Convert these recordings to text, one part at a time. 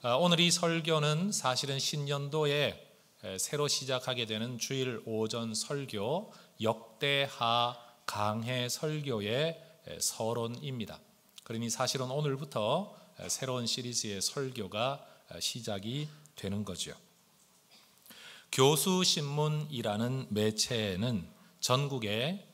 오늘 이 설교는 사실은 신년도에 새로 시작하게 되는 주일 오전 설교 역대하 강해 설교의 서론입니다. 그러니 사실은 오늘부터 새로운 시리즈의 설교가 시작이 되는 거죠. 교수신문이라는 매체에는 전국의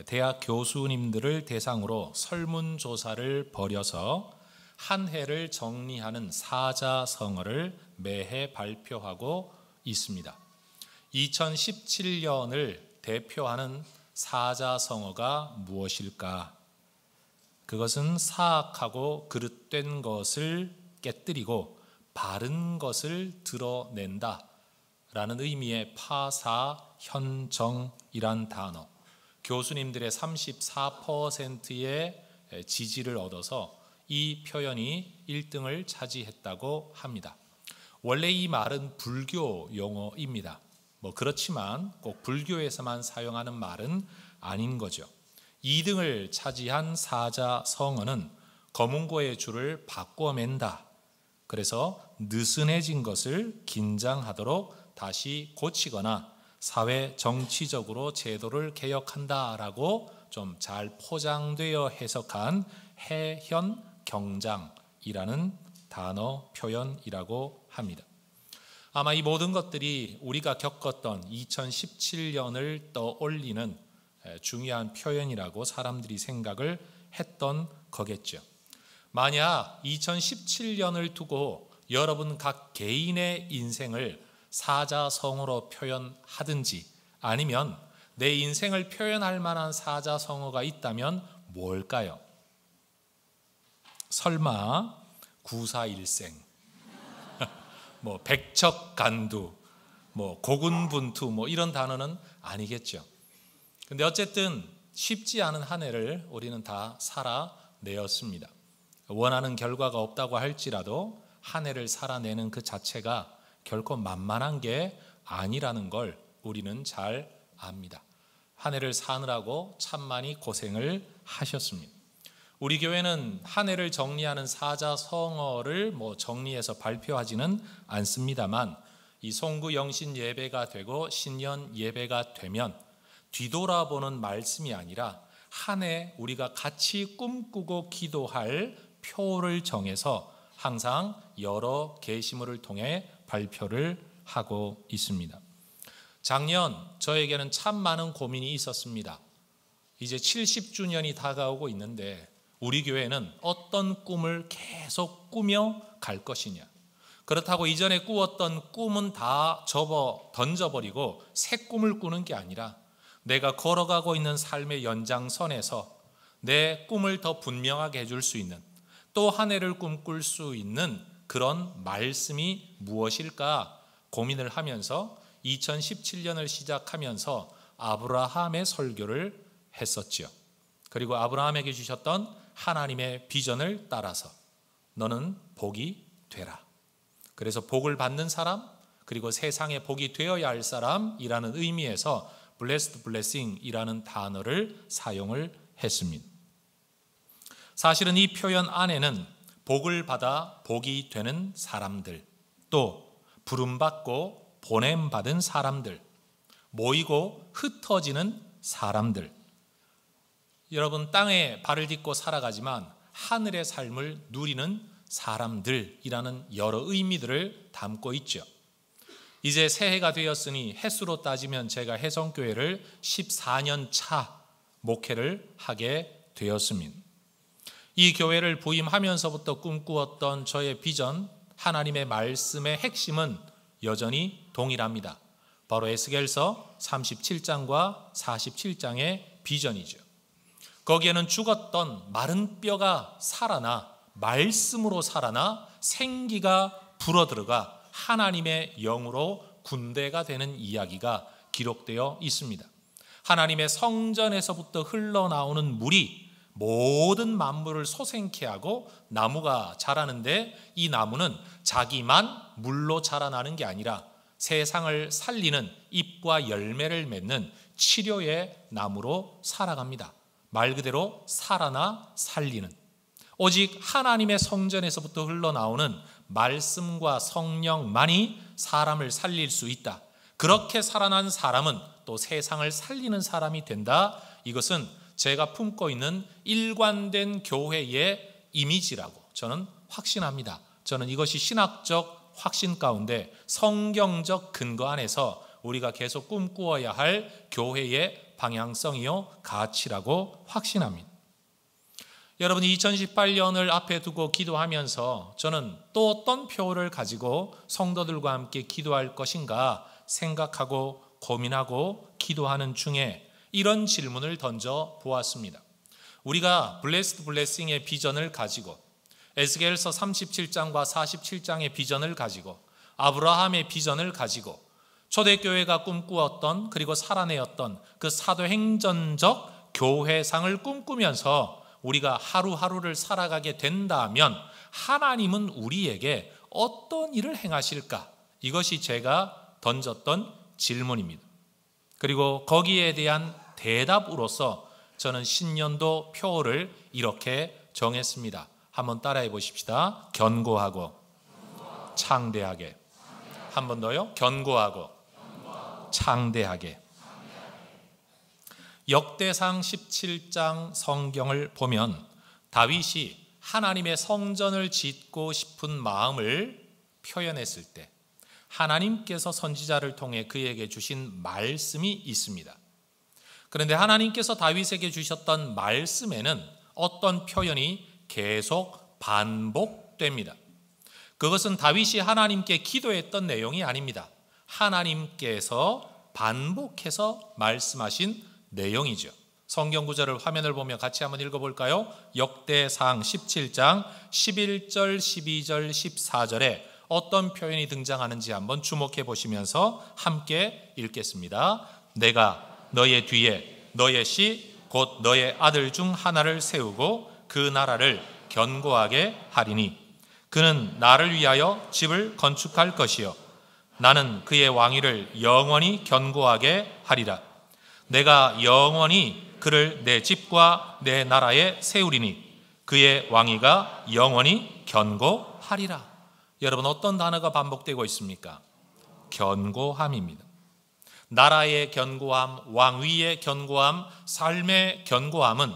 대학 교수님들을 대상으로 설문조사를 벌여서 한 해를 정리하는 사자성어를 매해 발표하고 있습니다. 2017년을 대표하는 사자성어가 무엇일까? 그것은 사악하고 그릇된 것을 깨뜨리고 바른 것을 드러낸다 라는 의미의 파사현정이란 단어, 교수님들의 34%의 지지를 얻어서 이 표현이 1등을 차지했다고 합니다. 원래 이 말은 불교 용어입니다. 그렇지만 꼭 불교에서만 사용하는 말은 아닌 거죠. 2등을 차지한 사자성어는 검은고의 줄을 바꿔맨다. 그래서 느슨해진 것을 긴장하도록 다시 고치거나 사회 정치적으로 제도를 개혁한다라고 좀 잘 포장되어 해석한 해현 경장이라는 단어 표현이라고 합니다. 아마 이 모든 것들이 우리가 겪었던 2017년을 떠올리는 중요한 표현이라고 사람들이 생각을 했던 거겠죠. 만약 2017년을 두고 여러분 각 개인의 인생을 사자성어로 표현하든지 아니면 내 인생을 표현할 만한 사자성어가 있다면 뭘까요? 설마 구사일생, 백척간두, 고군분투 이런 단어는 아니겠죠. 근데 어쨌든 쉽지 않은 한 해를 우리는 다 살아내었습니다. 원하는 결과가 없다고 할지라도 한 해를 살아내는 그 자체가 결코 만만한 게 아니라는 걸 우리는 잘 압니다. 한 해를 사느라고 참 많이 고생을 하셨습니다. 우리 교회는 한 해를 정리하는 사자성어를 정리해서 발표하지는 않습니다만 이 송구 영신 예배가 되고 신년 예배가 되면 뒤돌아보는 말씀이 아니라 한 해 우리가 같이 꿈꾸고 기도할 표를 정해서 항상 여러 게시물을 통해 발표를 하고 있습니다. 작년 저에게는 참 많은 고민이 있었습니다. 이제 70주년이 다가오고 있는데 우리 교회는 어떤 꿈을 계속 꾸며 갈 것이냐. 그렇다고 이전에 꾸었던 꿈은 다 던져버리고 새 꿈을 꾸는 게 아니라 내가 걸어가고 있는 삶의 연장선에서 내 꿈을 더 분명하게 해줄 수 있는 또 한 해를 꿈꿀 수 있는 그런 말씀이 무엇일까 고민을 하면서 2017년을 시작하면서 아브라함의 설교를 했었지요. 그리고 아브라함에게 주셨던 하나님의 비전을 따라서 너는 복이 되라. 그래서 복을 받는 사람 그리고 세상에 복이 되어야 할 사람이라는 의미에서 blessed blessing이라는 단어를 사용을 했습니다. 사실은 이 표현 안에는 복을 받아 복이 되는 사람들, 또 부름받고 보냄받은 사람들, 모이고 흩어지는 사람들, 여러분 땅에 발을 딛고 살아가지만 하늘의 삶을 누리는 사람들이라는 여러 의미들을 담고 있죠. 이제 새해가 되었으니 햇수로 따지면 제가 혜성교회를 14년 차 목회를 하게 되었습니다. 이 교회를 부임하면서부터 꿈꾸었던 저의 비전, 하나님의 말씀의 핵심은 여전히 동일합니다. 바로 에스겔서 37장과 47장의 비전이죠. 거기에는 죽었던 마른 뼈가 살아나 말씀으로 살아나 생기가 불어들어가 하나님의 영으로 군대가 되는 이야기가 기록되어 있습니다. 하나님의 성전에서부터 흘러나오는 물이 모든 만물을 소생케 하고 나무가 자라는데 이 나무는 자기만 물로 자라나는 게 아니라 세상을 살리는 잎과 열매를 맺는 치료의 나무로 살아갑니다. 말 그대로 살아나 살리는, 오직 하나님의 성전에서부터 흘러나오는 말씀과 성령만이 사람을 살릴 수 있다. 그렇게 살아난 사람은 또 세상을 살리는 사람이 된다. 이것은 제가 품고 있는 일관된 교회의 이미지라고 저는 확신합니다. 저는 이것이 신학적 확신 가운데 성경적 근거 안에서 우리가 계속 꿈꾸어야 할 교회의 방향성이요 가치라고 확신합니다. 여러분, 2018년을 앞에 두고 기도하면서 저는 또 어떤 표를 가지고 성도들과 함께 기도할 것인가 생각하고 고민하고 기도하는 중에 이런 질문을 던져 보았습니다. 우리가 블레스드 블레싱의 비전을 가지고 에스겔서 37장과 47장의 비전을 가지고 아브라함의 비전을 가지고 초대교회가 꿈꾸었던 그리고 살아내었던 그 사도행전적 교회상을 꿈꾸면서 우리가 하루하루를 살아가게 된다면 하나님은 우리에게 어떤 일을 행하실까? 이것이 제가 던졌던 질문입니다. 그리고 거기에 대한 대답으로서 저는 신년도 표를 이렇게 정했습니다. 한번 따라해 보십시다. 견고하고 창대하게. 한 번 더요. 견고하고 창대하게. 역대상 17장 성경을 보면 다윗이 하나님의 성전을 짓고 싶은 마음을 표현했을 때 하나님께서 선지자를 통해 그에게 주신 말씀이 있습니다. 그런데 하나님께서 다윗에게 주셨던 말씀에는 어떤 표현이 계속 반복됩니다. 그것은 다윗이 하나님께 기도했던 내용이 아닙니다. 하나님께서 반복해서 말씀하신 내용이죠. 성경 구절을 화면을 보며 같이 한번 읽어볼까요? 역대상 17장 11절, 12절, 14절에 어떤 표현이 등장하는지 한번 주목해 보시면서 함께 읽겠습니다. 내가 너의 뒤에 너의 씨 곧 너의 아들 중 하나를 세우고 그 나라를 견고하게 하리니 그는 나를 위하여 집을 건축할 것이요 나는 그의 왕위를 영원히 견고하게 하리라. 내가 영원히 그를 내 집과 내 나라에 세우리니 그의 왕위가 영원히 견고하리라. 여러분, 어떤 단어가 반복되고 있습니까? 견고함입니다. 나라의 견고함, 왕위의 견고함, 삶의 견고함은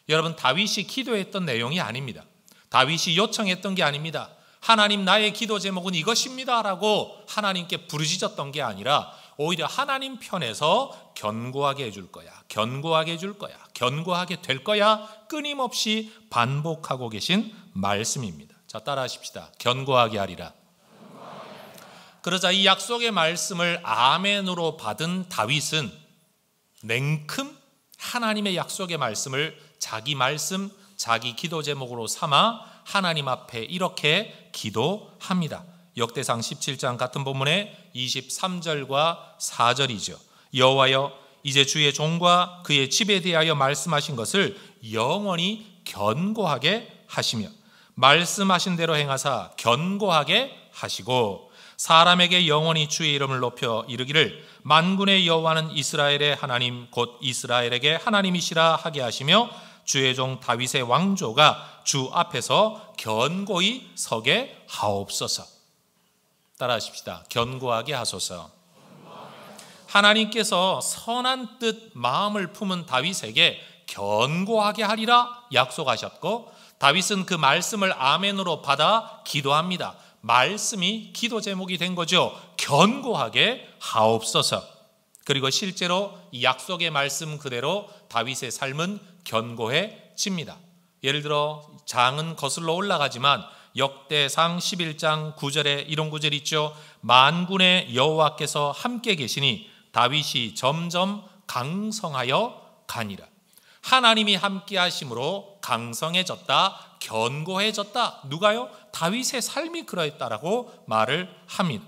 여러분 다윗이 기도했던 내용이 아닙니다. 다윗이 요청했던 게 아닙니다. 하나님, 나의 기도 제목은 이것입니다 라고 하나님께 부르짖었던 게 아니라 오히려 하나님 편에서 견고하게 해줄 거야, 견고하게 해줄 거야, 견고하게 될 거야 끊임없이 반복하고 계신 말씀입니다. 자, 따라하십시다. 견고하게 하리라. 그러자 이 약속의 말씀을 아멘으로 받은 다윗은 냉큼 하나님의 약속의 말씀을 자기 말씀, 자기 기도 제목으로 삼아 하나님 앞에 이렇게 기도합니다. 역대상 17장 같은 본문의 23절과 4절이죠. 여호와여, 이제 주의 종과 그의 집에 대하여 말씀하신 것을 영원히 견고하게 하시며 말씀하신 대로 행하사 견고하게 하시고 사람에게 영원히 주의 이름을 높여 이르기를 만군의 여호와는 이스라엘의 하나님 곧 이스라엘에게 하나님이시라 하게 하시며 주의 종 다윗의 왕조가 주 앞에서 견고히 서게 하옵소서. 따라하십시다. 견고하게 하소서. 하나님께서 선한 뜻 마음을 품은 다윗에게 견고하게 하리라 약속하셨고 다윗은 그 말씀을 아멘으로 받아 기도합니다. 말씀이 기도 제목이 된 거죠. 견고하게 하옵소서. 그리고 실제로 이 약속의 말씀 그대로 다윗의 삶은 견고해집니다. 예를 들어 장은 거슬러 올라가지만 역대상 11장 9절에 이런 구절이 있죠. 만군의 여호와께서 함께 계시니 다윗이 점점 강성하여 가니라. 하나님이 함께 하심으로 강성해졌다, 견고해졌다. 누가요? 다윗의 삶이 그러했다라고 말을 합니다.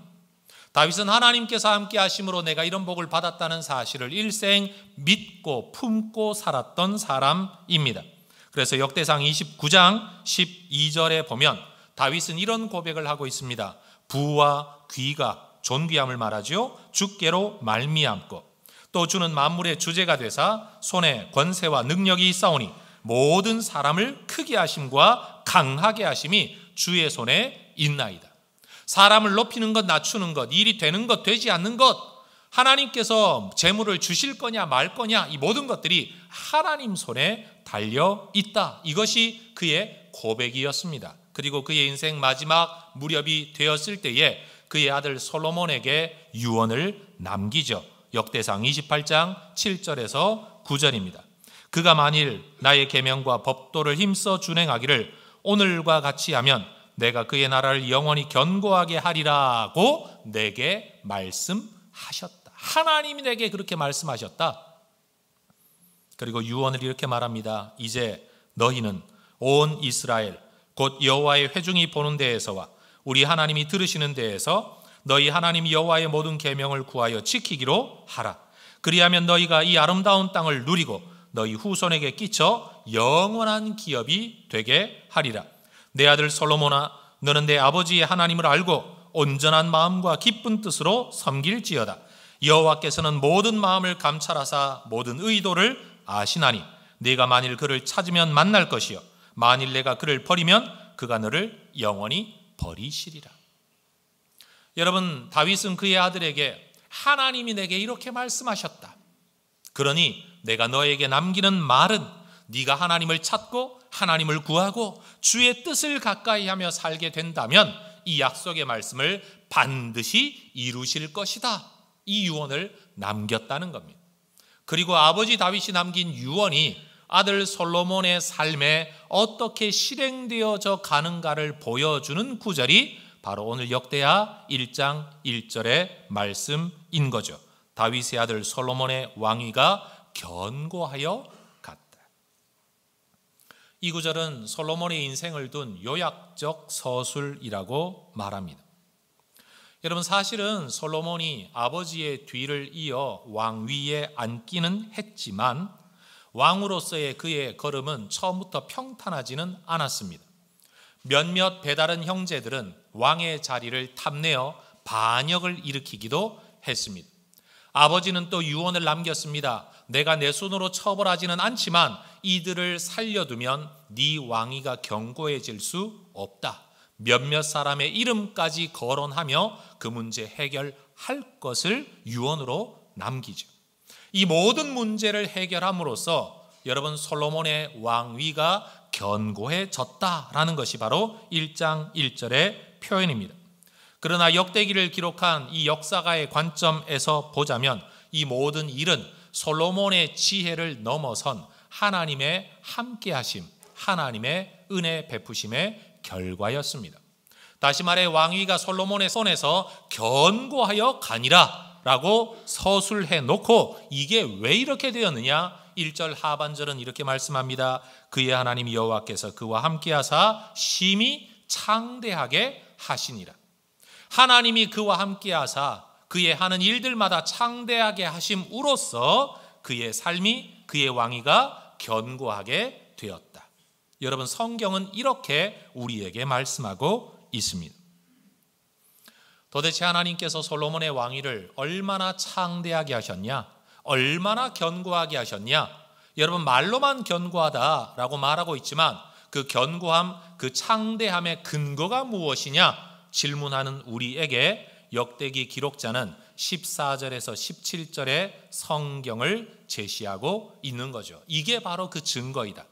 다윗은 하나님께서 함께 하심으로 내가 이런 복을 받았다는 사실을 일생 믿고 품고 살았던 사람입니다. 그래서 역대상 29장 12절에 보면 다윗은 이런 고백을 하고 있습니다. 부와 귀가 존귀함을 말하죠. 주께로 말미암고 또 주는 만물의 주제가 되사 손에 권세와 능력이 있사오니 모든 사람을 크게 하심과 강하게 하심이 주의 손에 있나이다. 사람을 높이는 것, 낮추는 것, 일이 되는 것, 되지 않는 것, 하나님께서 재물을 주실 거냐 말 거냐, 이 모든 것들이 하나님 손에 달려 있다. 이것이 그의 고백이었습니다. 그리고 그의 인생 마지막 무렵이 되었을 때에 그의 아들 솔로몬에게 유언을 남기죠. 역대상 28장 7절에서 9절입니다. 그가 만일 나의 계명과 법도를 힘써 준행하기를 오늘과 같이 하면 내가 그의 나라를 영원히 견고하게 하리라고 내게 말씀하셨다. 하나님이 내게 그렇게 말씀하셨다. 그리고 유언을 이렇게 말합니다. 이제 너희는 온 이스라엘 곧 여호와의 회중이 보는 데에서와 우리 하나님이 들으시는 데에서 너희 하나님 여호와의 모든 계명을 구하여 지키기로 하라. 그리하면 너희가 이 아름다운 땅을 누리고 너희 후손에게 끼쳐 영원한 기업이 되게 하리라. 내 아들 솔로몬아, 너는 내 아버지의 하나님을 알고 온전한 마음과 기쁜 뜻으로 섬길지어다. 여호와께서는 모든 마음을 감찰하사 모든 의도를 아시나니 네가 만일 그를 찾으면 만날 것이요 만일 내가 그를 버리면 그가 너를 영원히 버리시리라. 여러분, 다윗은 그의 아들에게 하나님이 내게 이렇게 말씀하셨다. 그러니 내가 너에게 남기는 말은 네가 하나님을 찾고 하나님을 구하고 주의 뜻을 가까이 하며 살게 된다면 이 약속의 말씀을 반드시 이루실 것이다. 이 유언을 남겼다는 겁니다. 그리고 아버지 다윗이 남긴 유언이 아들 솔로몬의 삶에 어떻게 실행되어져 가는가를 보여주는 구절이 바로 오늘 역대하 1장 1절의 말씀인 거죠. 다윗의 아들 솔로몬의 왕위가 견고하여 갔다. 이 구절은 솔로몬의 인생을 둔 요약적 서술이라고 말합니다. 여러분, 사실은 솔로몬이 아버지의 뒤를 이어 왕위에 앉기는 했지만 왕으로서의 그의 걸음은 처음부터 평탄하지는 않았습니다. 몇몇 배다른 형제들은 왕의 자리를 탐내어 반역을 일으키기도 했습니다. 아버지는 또 유언을 남겼습니다. 내가 내 손으로 처벌하지는 않지만 이들을 살려두면 네 왕위가 견고해질 수 없다. 몇몇 사람의 이름까지 거론하며 그 문제 해결할 것을 유언으로 남기죠. 이 모든 문제를 해결함으로써 여러분, 솔로몬의 왕위가 견고해졌다라는 것이 바로 1장 1절의 표현입니다. 그러나 역대기를 기록한 이 역사가의 관점에서 보자면 이 모든 일은 솔로몬의 지혜를 넘어선 하나님의 함께하심, 하나님의 은혜 베푸심의 결과였습니다. 다시 말해 왕위가 솔로몬의 손에서 견고하여 가니라 라고 서술해 놓고 이게 왜 이렇게 되었느냐? 1절 하반절은 이렇게 말씀합니다. 그의 하나님 여호와께서 그와 함께하사 심히 창대하게 하시니라. 하나님이 그와 함께하사 그의 하는 일들마다 창대하게 하심으로써 그의 삶이, 그의 왕위가 견고하게 되었다. 여러분, 성경은 이렇게 우리에게 말씀하고 있습니다. 도대체 하나님께서 솔로몬의 왕위를 얼마나 창대하게 하셨냐? 얼마나 견고하게 하셨냐? 여러분, 말로만 견고하다라고 말하고 있지만 그 견고함, 그 창대함의 근거가 무엇이냐? 질문하는 우리에게 역대기 기록자는 14절에서 17절의 성경을 제시하고 있는 거죠. 이게 바로 그 증거이다.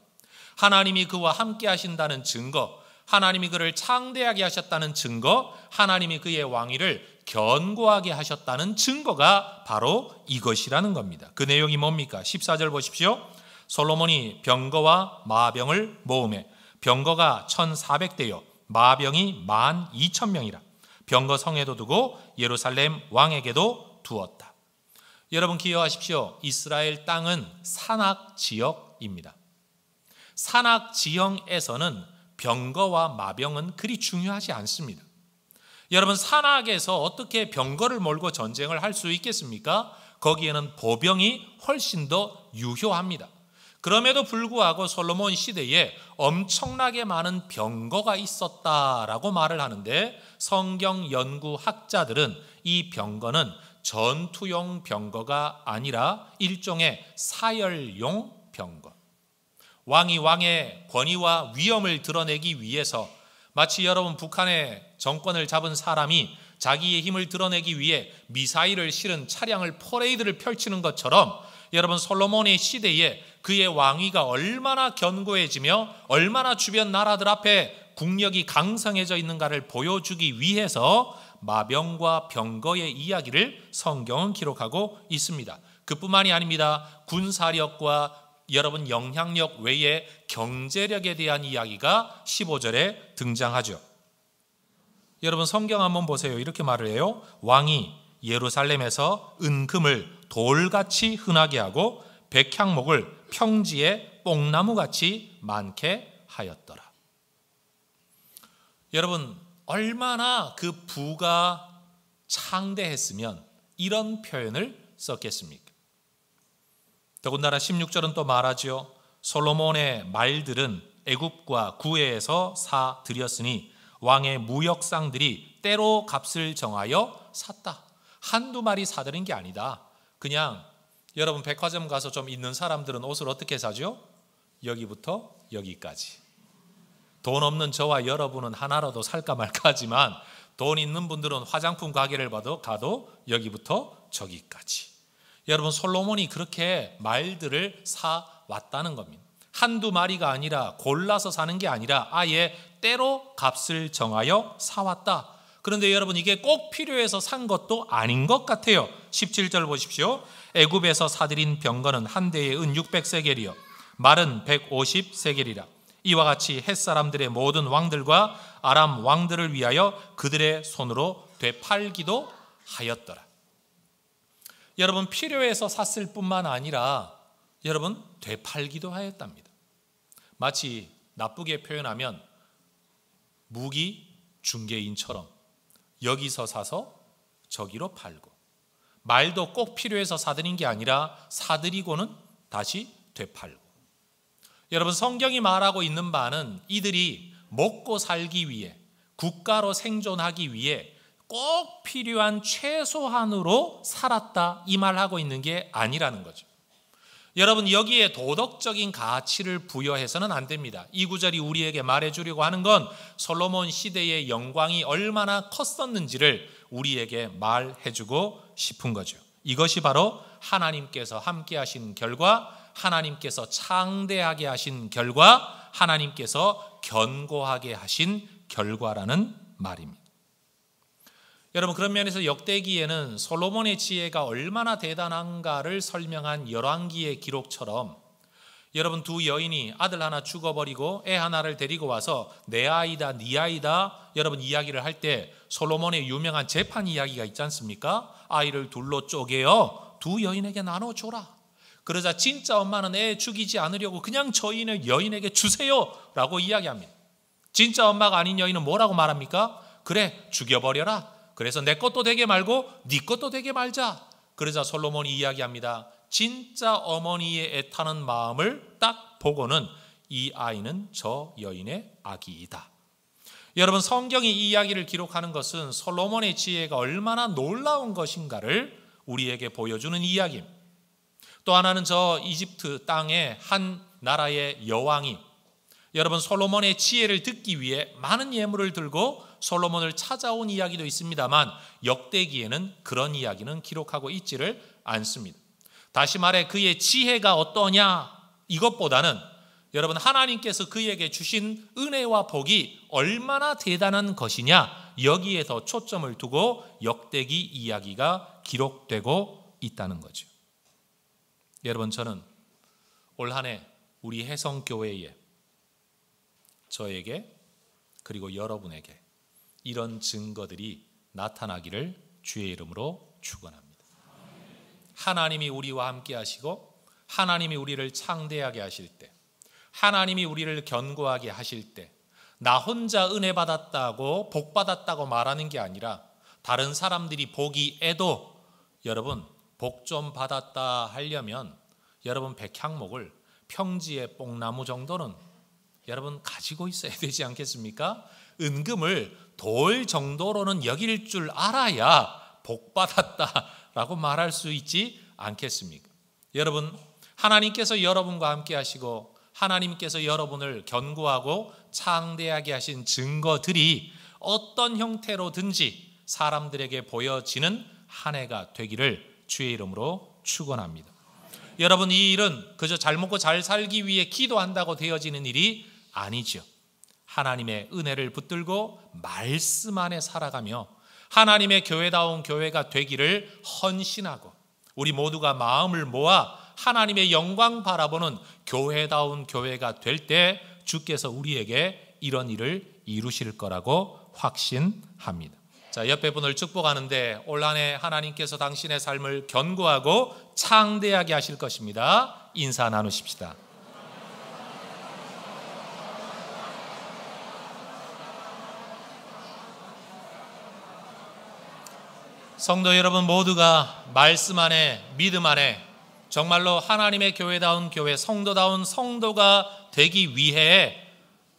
하나님이 그와 함께 하신다는 증거, 하나님이 그를 창대하게 하셨다는 증거, 하나님이 그의 왕위를 견고하게 하셨다는 증거가 바로 이것이라는 겁니다. 그 내용이 뭡니까? 14절 보십시오. 솔로몬이 병거와 마병을 모으매 병거가 1,400대요 마병이 12,000명이라. 병거 성에도 두고 예루살렘 왕에게도 두었다. 여러분 기억하십시오. 이스라엘 땅은 산악 지역입니다. 산악 지형에서는 병거와 마병은 그리 중요하지 않습니다. 여러분, 산악에서 어떻게 병거를 몰고 전쟁을 할 수 있겠습니까? 거기에는 보병이 훨씬 더 유효합니다. 그럼에도 불구하고 솔로몬 시대에 엄청나게 많은 병거가 있었다라고 말을 하는데 성경 연구학자들은 이 병거는 전투용 병거가 아니라 일종의 사열용 병거, 왕이 왕의 권위와 위엄을 드러내기 위해서 마치 여러분 북한의 정권을 잡은 사람이 자기의 힘을 드러내기 위해 미사일을 실은 차량을 퍼레이드를 펼치는 것처럼 여러분 솔로몬의 시대에 그의 왕위가 얼마나 견고해지며 얼마나 주변 나라들 앞에 국력이 강성해져 있는가를 보여주기 위해서 마병과 병거의 이야기를 성경은 기록하고 있습니다. 그뿐만이 아닙니다. 군사력과 여러분 영향력 외에 경제력에 대한 이야기가 15절에 등장하죠. 여러분 성경 한번 보세요. 이렇게 말을 해요. 왕이 예루살렘에서 은금을 돌같이 흔하게 하고 백향목을 평지에 뽕나무같이 많게 하였더라. 여러분 얼마나 그 부가 창대했으면 이런 표현을 썼겠습니까? 더군다나 16절은 또 말하죠. 솔로몬의 말들은 애굽과 구해에서 사 들였으니 왕의 무역상들이 때로 값을 정하여 샀다. 한두 마리 사들인 게 아니다. 그냥 여러분 백화점 가서 좀 있는 사람들은 옷을 어떻게 사죠? 여기부터 여기까지. 돈 없는 저와 여러분은 하나라도 살까 말까 하지만 돈 있는 분들은 화장품 가게를 가도 여기부터 저기까지. 여러분 솔로몬이 그렇게 말들을 사왔다는 겁니다. 한두 마리가 아니라 골라서 사는 게 아니라 아예 때로 값을 정하여 사왔다. 그런데 여러분 이게 꼭 필요해서 산 것도 아닌 것 같아요. 17절 보십시오. 애굽에서 사들인 병거는 한 대에 은 600세겔이요 말은 150세겔이라. 이와 같이 햇사람들의 모든 왕들과 아람 왕들을 위하여 그들의 손으로 되팔기도 하였더라. 여러분 필요해서 샀을 뿐만 아니라 여러분 되팔기도 하였답니다. 마치 나쁘게 표현하면 무기 중개인처럼 여기서 사서 저기로 팔고, 말도 꼭 필요해서 사들인 게 아니라 사들이고는 다시 되팔고. 여러분 성경이 말하고 있는 바는 이들이 먹고 살기 위해, 국가로 생존하기 위해 꼭 필요한 최소한으로 살았다 이 말하고 있는 게 아니라는 거죠. 여러분 여기에 도덕적인 가치를 부여해서는 안 됩니다. 이 구절이 우리에게 말해주려고 하는 건 솔로몬 시대의 영광이 얼마나 컸었는지를 우리에게 말해주고 싶은 거죠. 이것이 바로 하나님께서 함께 하신 결과, 하나님께서 창대하게 하신 결과, 하나님께서 견고하게 하신 결과라는 말입니다. 여러분 그런 면에서 역대기에는 솔로몬의 지혜가 얼마나 대단한가를 설명한 열왕기의 기록처럼 여러분 두 여인이 아들 하나 죽어버리고 애 하나를 데리고 와서 내 아이다 네 아이다 여러분 이야기를 할 때 솔로몬의 유명한 재판 이야기가 있지 않습니까? 아이를 둘로 쪼개어 두 여인에게 나눠줘라. 그러자 진짜 엄마는 애 죽이지 않으려고 그냥 저 여인에게 주세요 라고 이야기합니다. 진짜 엄마가 아닌 여인은 뭐라고 말합니까? 그래 죽여버려라. 그래서 내 것도 되게 말고 네 것도 되게 말자. 그러자 솔로몬이 이야기합니다. 진짜 어머니의 애타는 마음을 딱 보고는 이 아이는 저 여인의 아기이다. 여러분 성경이 이 이야기를 기록하는 것은 솔로몬의 지혜가 얼마나 놀라운 것인가를 우리에게 보여주는 이야기입니다. 또 하나는 저 이집트 땅의 한 나라의 여왕이 여러분 솔로몬의 지혜를 듣기 위해 많은 예물을 들고 솔로몬을 찾아온 이야기도 있습니다만 역대기에는 그런 이야기는 기록하고 있지를 않습니다. 다시 말해 그의 지혜가 어떠냐 이것보다는 여러분 하나님께서 그에게 주신 은혜와 복이 얼마나 대단한 것이냐 여기에 더 초점을 두고 역대기 이야기가 기록되고 있다는 거죠. 여러분 저는 올 한 해 우리 혜성교회에 저에게 그리고 여러분에게 이런 증거들이 나타나기를 주의 이름으로 축원합니다. 하나님이 우리와 함께 하시고 하나님이 우리를 창대하게 하실 때, 하나님이 우리를 견고하게 하실 때 나 혼자 은혜 받았다고 복 받았다고 말하는 게 아니라 다른 사람들이 보기에도 여러분 복 좀 받았다 하려면 여러분 백향목을 평지의 뽕나무 정도는 여러분 가지고 있어야 되지 않겠습니까? 은금을 돌 정도로는 여길 줄 알아야 복 받았다라고 말할 수 있지 않겠습니까? 여러분 하나님께서 여러분과 함께 하시고 하나님께서 여러분을 견고하고 창대하게 하신 증거들이 어떤 형태로든지 사람들에게 보여지는 한 해가 되기를 주의 이름으로 축원합니다. 여러분, 이 일은 그저 잘 먹고 잘 살기 위해 기도한다고 되어지는 일이 아니죠. 하나님의 은혜를 붙들고 말씀 안에 살아가며 하나님의 교회다운 교회가 되기를 헌신하고 우리 모두가 마음을 모아 하나님의 영광 바라보는 교회다운 교회가 될 때 주께서 우리에게 이런 일을 이루실 거라고 확신합니다. 자, 옆에 분을 축복하는데 올 한 해 하나님께서 당신의 삶을 견고하고 창대하게 하실 것입니다. 인사 나누십시다. 성도 여러분 모두가 말씀 안에 믿음 안에 정말로 하나님의 교회다운 교회, 성도다운 성도가 되기 위해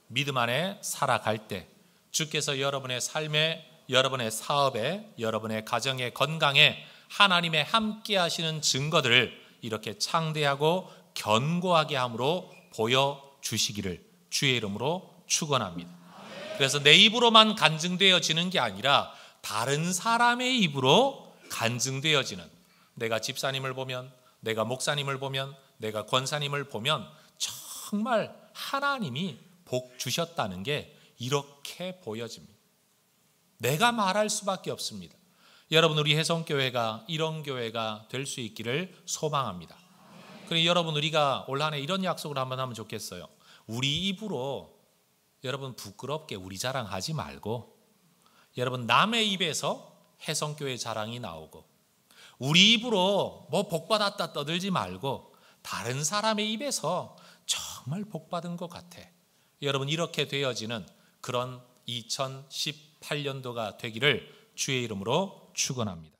믿음 안에 살아갈 때 주께서 여러분의 삶에, 여러분의 사업에, 여러분의 가정의 건강에 하나님의 함께 하시는 증거들을 이렇게 창대하고 견고하게 함으로 보여주시기를 주의 이름으로 축원합니다. 그래서 내 입으로만 간증되어지는 게 아니라 다른 사람의 입으로 간증되어지는, 내가 집사님을 보면, 내가 목사님을 보면, 내가 권사님을 보면 정말 하나님이 복 주셨다는 게 이렇게 보여집니다. 내가 말할 수밖에 없습니다. 여러분, 우리 혜성교회가 이런 교회가 될 수 있기를 소망합니다. 그리고 여러분, 우리가 올 한 해 이런 약속을 한번 하면 좋겠어요. 우리 입으로 여러분 부끄럽게 우리 자랑하지 말고, 여러분 남의 입에서 혜성교회 자랑이 나오고, 우리 입으로 뭐 복받았다 떠들지 말고 다른 사람의 입에서 정말 복받은 것 같아, 여러분 이렇게 되어지는 그런 2018년도가 되기를 주의 이름으로 축원합니다.